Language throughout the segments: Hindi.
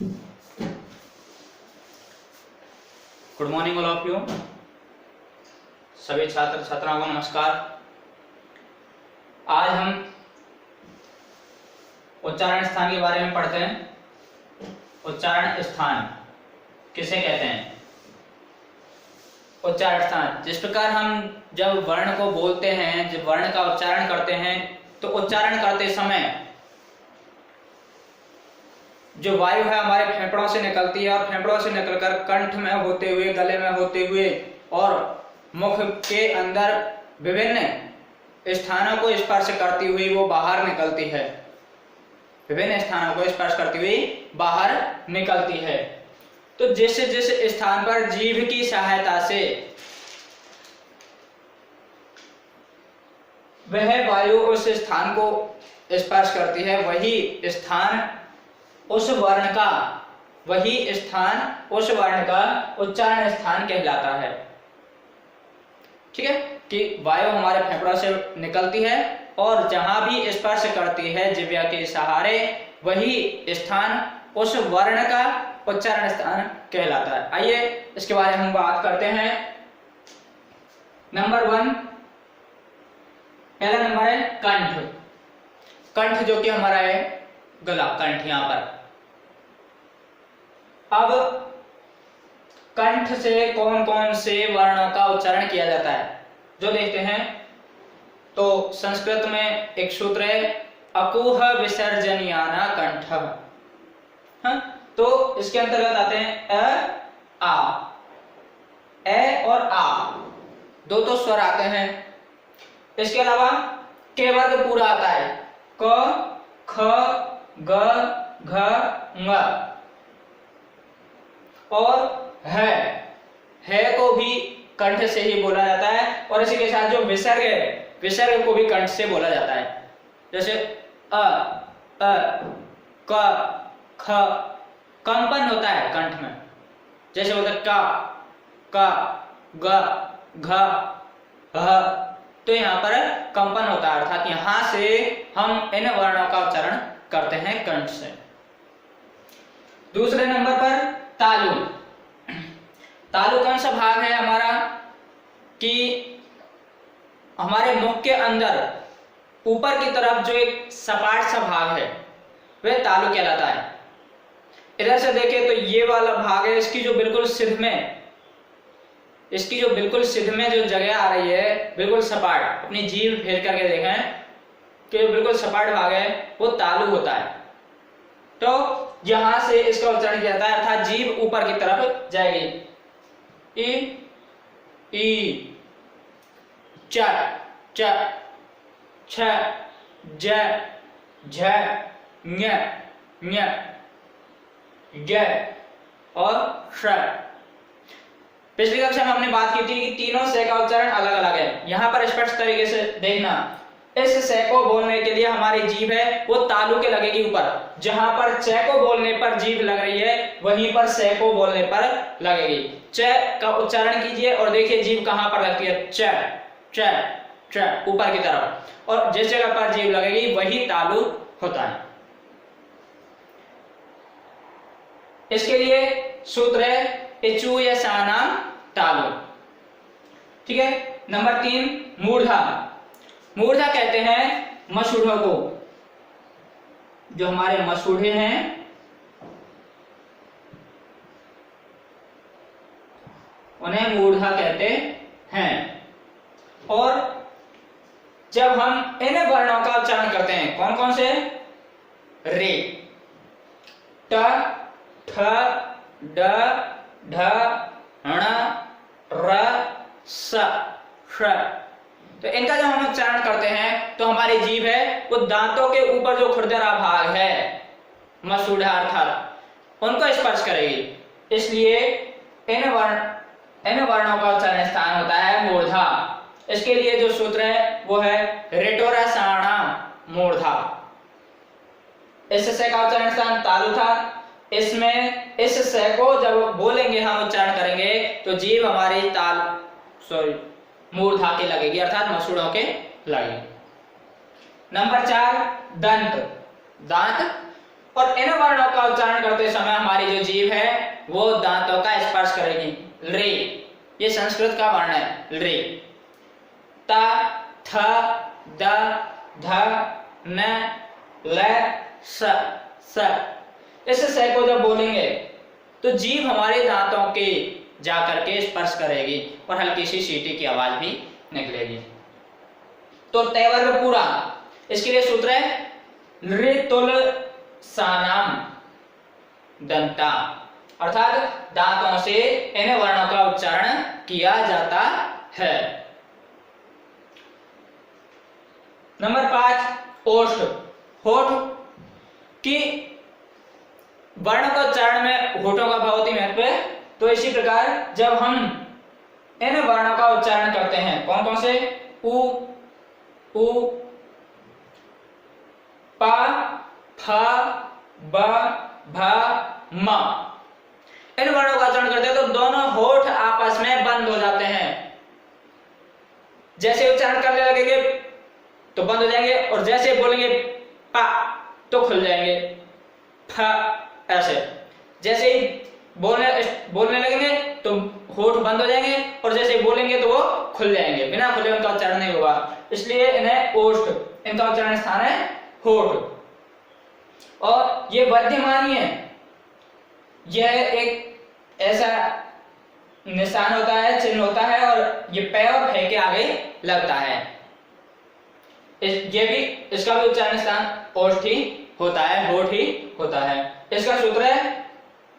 Good morning all of you. सभी छात्र छात्राओं को नमस्कार। आज हम उच्चारण स्थान के बारे में पढ़ते हैं। उच्चारण स्थान किसे कहते हैं? उच्चारण स्थान, जिस प्रकार हम जब वर्ण को बोलते हैं, जब वर्ण का उच्चारण करते हैं, तो उच्चारण करते समय जो वायु है हमारे फेफड़ों से निकलती है और फेफड़ों से निकलकर कंठ में होते हुए, गले में होते हुए और मुख के अंदर विभिन्न स्थानों को स्पर्श करती हुई वो बाहर निकलती है। विभिन्न स्थानों को स्पर्श करती हुई बाहर निकलती है। तो जिस जिस स्थान पर जीभ की सहायता से वह वायु उस स्थान को स्पर्श करती है, वही स्थान उस वर्ण का उच्चारण स्थान कहलाता है। ठीक है, कि वायु हमारे फेफड़ों से निकलती है और जहां भी स्पर्श करती है जिह्वा के सहारे, वही स्थान उस वर्ण का उच्चारण स्थान कहलाता है। आइए इसके बारे में हम बात करते हैं। नंबर 1, पहला नंबर है कंठ। कंठ जो कि हमारा है गला, कंठ यहां पर। अब कंठ से कौन कौन से वर्णों का उच्चारण किया जाता है जो देखते हैं, तो संस्कृत में एक सूत्र है अकुह विसर्जनीयाना कंठ। तो इसके अंतर्गत आते हैं अ, आ, ए और आ, दो तो स्वर आते हैं। इसके अलावा के वर्ग पूरा आता है, क, ख, ग, घ, ng और है को भी कंठ से ही बोला जाता है। और इसी के साथ जो विसर्ग है, विसर्ग को भी कंठ से बोला जाता है। जैसे अ, क, ख, कंपन होता है कंठ में। जैसे होता है क, ग, घ, ह, तो यहाँ पर कंपन होता है, अर्थात यहां से हम इन वर्णों का उच्चारण करते हैं कंठ से। दूसरे नंबर पर तालु। तालु कौन सा भाग है हमारा, कि हमारे मुख के अंदर ऊपर की तरफ जो एक सपाट सा भाग है वह तालु कहलाता है। इधर से देखें तो ये वाला भाग है, इसकी जो बिल्कुल सिध में जो जगह आ रही है बिल्कुल सपाट, अपनी जीभ फेर करके देखें कि बिल्कुल सपाट भाग है, वो तालु होता है। तो यहां से इसका उच्चारण किया जाता है, अर्थात जीभ ऊपर की तरफ जाएगी। ई, च, छ, ज, झ, ञ, ग और श। पिछली कक्षा में हमने बात की थी कि तीनों से का उच्चारण अलग अलग है। यहां पर स्पष्ट तरीके से देखना, इस से को बोलने के लिए हमारी जीभ है वो तालु के लगेगी ऊपर। जहां पर च को बोलने पर जीभ लग रही है, वहीं पर से को बोलने पर लगेगी। च का उच्चारण कीजिए और देखिए जीभ कहां पर लगती है, च, च, च, ऊपर की तरफ, और जिस जगह पर जीभ लगेगी वही तालु होता है। इसके लिए सूत्र है इचु या सानाम तालु। ठीक है। नंबर 3, मूर्धा। मूर्धा कहते हैं मसूढ़ों को। जो हमारे मसूढ़े हैं उन्हें मूर्धा कहते हैं। और जब हम इन वर्णों का उच्चारण करते हैं, कौन कौन से, रे, ट, ठ, ड, ढ, ण, र, स, श। तो इनका जब हम उच्चारण करते हैं तो हमारी जीभ है वो दांतों के ऊपर जो खुरदरा भाग है मसूढ़ा अर्थात उनको स्पर्श करेगी। इसलिए इन वर्णों का उच्चारण स्थान होता है मूर्धा। इसके लिए जो सूत्र है वो है रिटोरसाणा मूर्धा। इस से का उच्चारण स्थान तालु था। इसमें इस से को जब बोलेंगे, हम उच्चारण करेंगे, तो जीभ हमारी मूर्धा के लगेगी, अर्थात मसूड़ों के लगेगी। नंबर 4, दंत, दांत। और इन वर्णों का उच्चारण करते समय हमारी रे, ये संस्कृत का वर्ण है रे। ता, थ, द, ध, न, ल, स। इस स को जब बोलेंगे तो जीभ हमारे दांतों के जाकर के स्पर्श करेगी और हल्की सी सीटी की आवाज भी निकलेगी। तो तय वर्ग पूरा, इसके लिए सूत्र है ऋतुल सानाम दंता, अर्थात दांतों से इन वर्णों का उच्चारण किया जाता है। नंबर 5 ओष्ठ। होठ की वर्ण का उच्चारण में होठों का बहुत ही महत्व है। तो इसी प्रकार जब हम इन वर्णों का उच्चारण करते हैं, कौन कौन से, उ, उ, प, फ, ब, भ, म, इन वर्णों का उच्चारण करते हैं तो दोनों होठ आपस में बंद हो जाते हैं। जैसे उच्चारण करने लगेंगे तो बंद हो जाएंगे और जैसे बोलेंगे पा तो खुल जाएंगे, फ ऐसे। जैसे ही बोलने लगेंगे तो होठ बंद हो जाएंगे और जैसे बोलेंगे तो वो खुल जाएंगे, बिना खुले उनका उच्चारण नहीं होगा। इसलिए इन्हें ओष्ठ, इनका उच्चारण स्थान है होठ। और ये वर्ध्यमानी है, यह एक ऐसा निशान होता है, चिन्ह होता है और ये पै और फे के आगे लगता है। ये भी, इसका भी उच्चारण स्थान ओष्ठ ही होता है, होठ ही होता है। इसका सूत्र है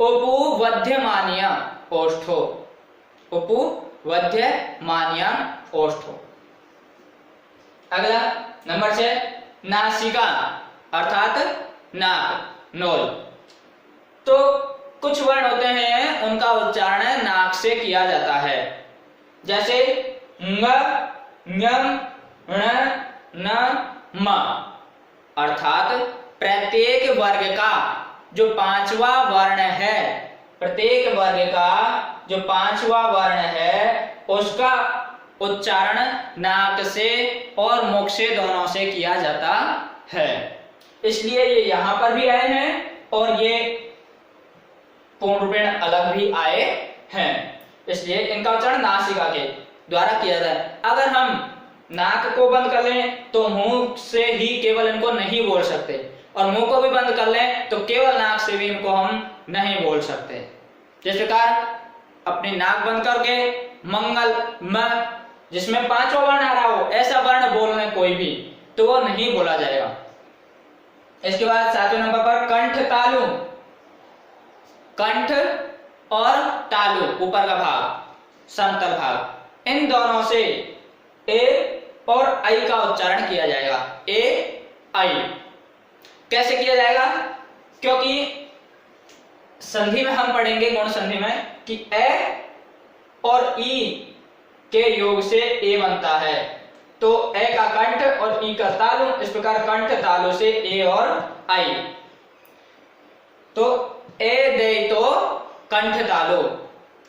उपवध्यमानीय ओष्ठो, उपवध्यमानीय ओष्ठो। अगला नंबर 6 नासिका अर्थात नाक, नोल। तो कुछ वर्ण होते हैं उनका उच्चारण नाक से किया जाता है, जैसे ङ, ञ, ण, न, म, अर्थात प्रत्येक वर्ग का जो पांचवा वर्ण है, प्रत्येक वर्ग का जो पांचवा वर्ण है उसका उच्चारण नाक से और मुख से दोनों से किया जाता है। इसलिए ये यहां पर भी आए हैं और ये पूर्ण रूपेण अलग भी आए हैं, इसलिए इनका उच्चारण नासिका के द्वारा किया जाता है। अगर हम नाक को बंद कर लें तो मुंह से ही केवल इनको नहीं बोल सकते, और मुंह को भी बंद कर लें तो केवल नाक से भी इनको हम नहीं बोल सकते। जिस प्रकार अपनी नाक बंद करके मंगल, म, जिसमें पांचवा वर्ण आ रहा हो, ऐसा वर्ण बोलने कोई भी तो वो नहीं बोला जाएगा। इसके बाद 7वें नंबर पर कंठ तालु। कंठ और तालु, ऊपर का भाग, समतल भाग, इन दोनों से ए और आई का उच्चारण किया जाएगा। ए, आई कैसे किया जाएगा? क्योंकि संधि में हम पढ़ेंगे, गुण संधि में, कि ए और ई के योग से ए बनता है। तो ए का कंठ और ई का तालु, इस प्रकार कंठ तालु से ए और आई। तो ए दे तो कंठ तालु,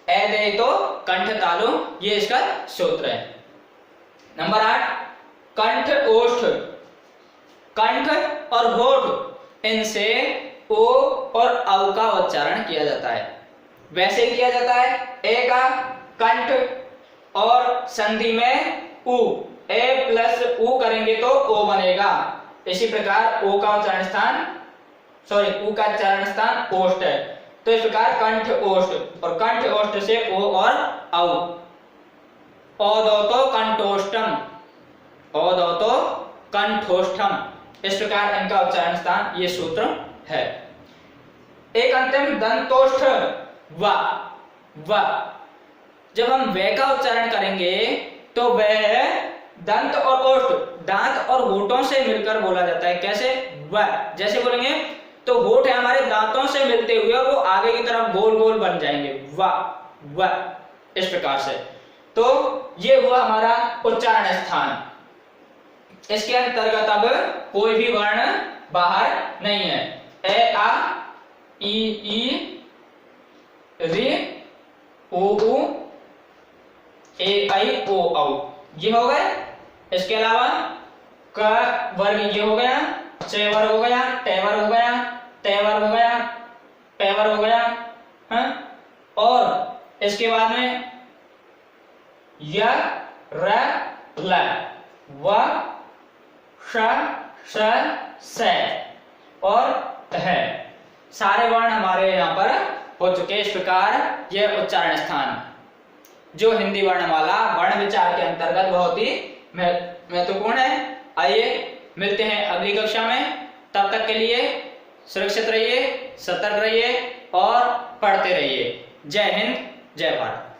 ए दे तो कंठ तालु, ये इसका सूत्र है। नंबर 8 कंठ ओष्ठ। कंठ और होठ, इनसे ओ और औ का उच्चारण किया जाता है। वैसे ही किया जाता है, ए का कंठ और संधि में उ, ए प्लस उ करेंगे तो ओ बनेगा। इसी प्रकार ओ का उच्चारण स्थान, उ का उच्चारण स्थान ओष्ठ है। तो इस प्रकार कंठ ओष्ठ, और कंठ ओष्ठ से ओ और औ। ओदोतो कंठोष्टम, ओदोतो कंठोष्टम, इस प्रकार इनका उच्चारण स्थान, ये सूत्र है। एक अंतिम दंतोष्ठ व, जब हम वे का उच्चारण करेंगे तो वह दंत और ओष्ठ, दांत और होठों से मिलकर बोला जाता है। कैसे? व, जैसे बोलेंगे तो होठ है हमारे दांतों से मिलते हुए और वो आगे की तरफ गोल गोल बन जाएंगे, व, इस प्रकार से। तो ये हुआ हमारा उच्चारण स्थान। इसके अंतर्गत अब कोई भी वर्ण बाहर नहीं है। ए, आ, ई, रि, उ, ए, आई, ओ, औ, ये हो गए। इसके अलावा क वर्ग ये हो गया, च वर्ग हो गया, टे वर्ग हो गया, ते वर्ग हो गया, पे वर्ग हो गया, हाँ? और इसके बाद में य, र, ल, व, श, श, स और ह। सारे वर्ण हमारे यहाँ पर हो चुके। इस प्रकार यह उच्चारण स्थान जो हिंदी वर्णमाला वर्ण विचार के अंतर्गत बहुत ही महत्वपूर्ण है। आइए मिलते हैं अगली कक्षा में। तब तक के लिए सुरक्षित रहिए, सतर्क रहिए और पढ़ते रहिए। जय हिंद, जय भारत।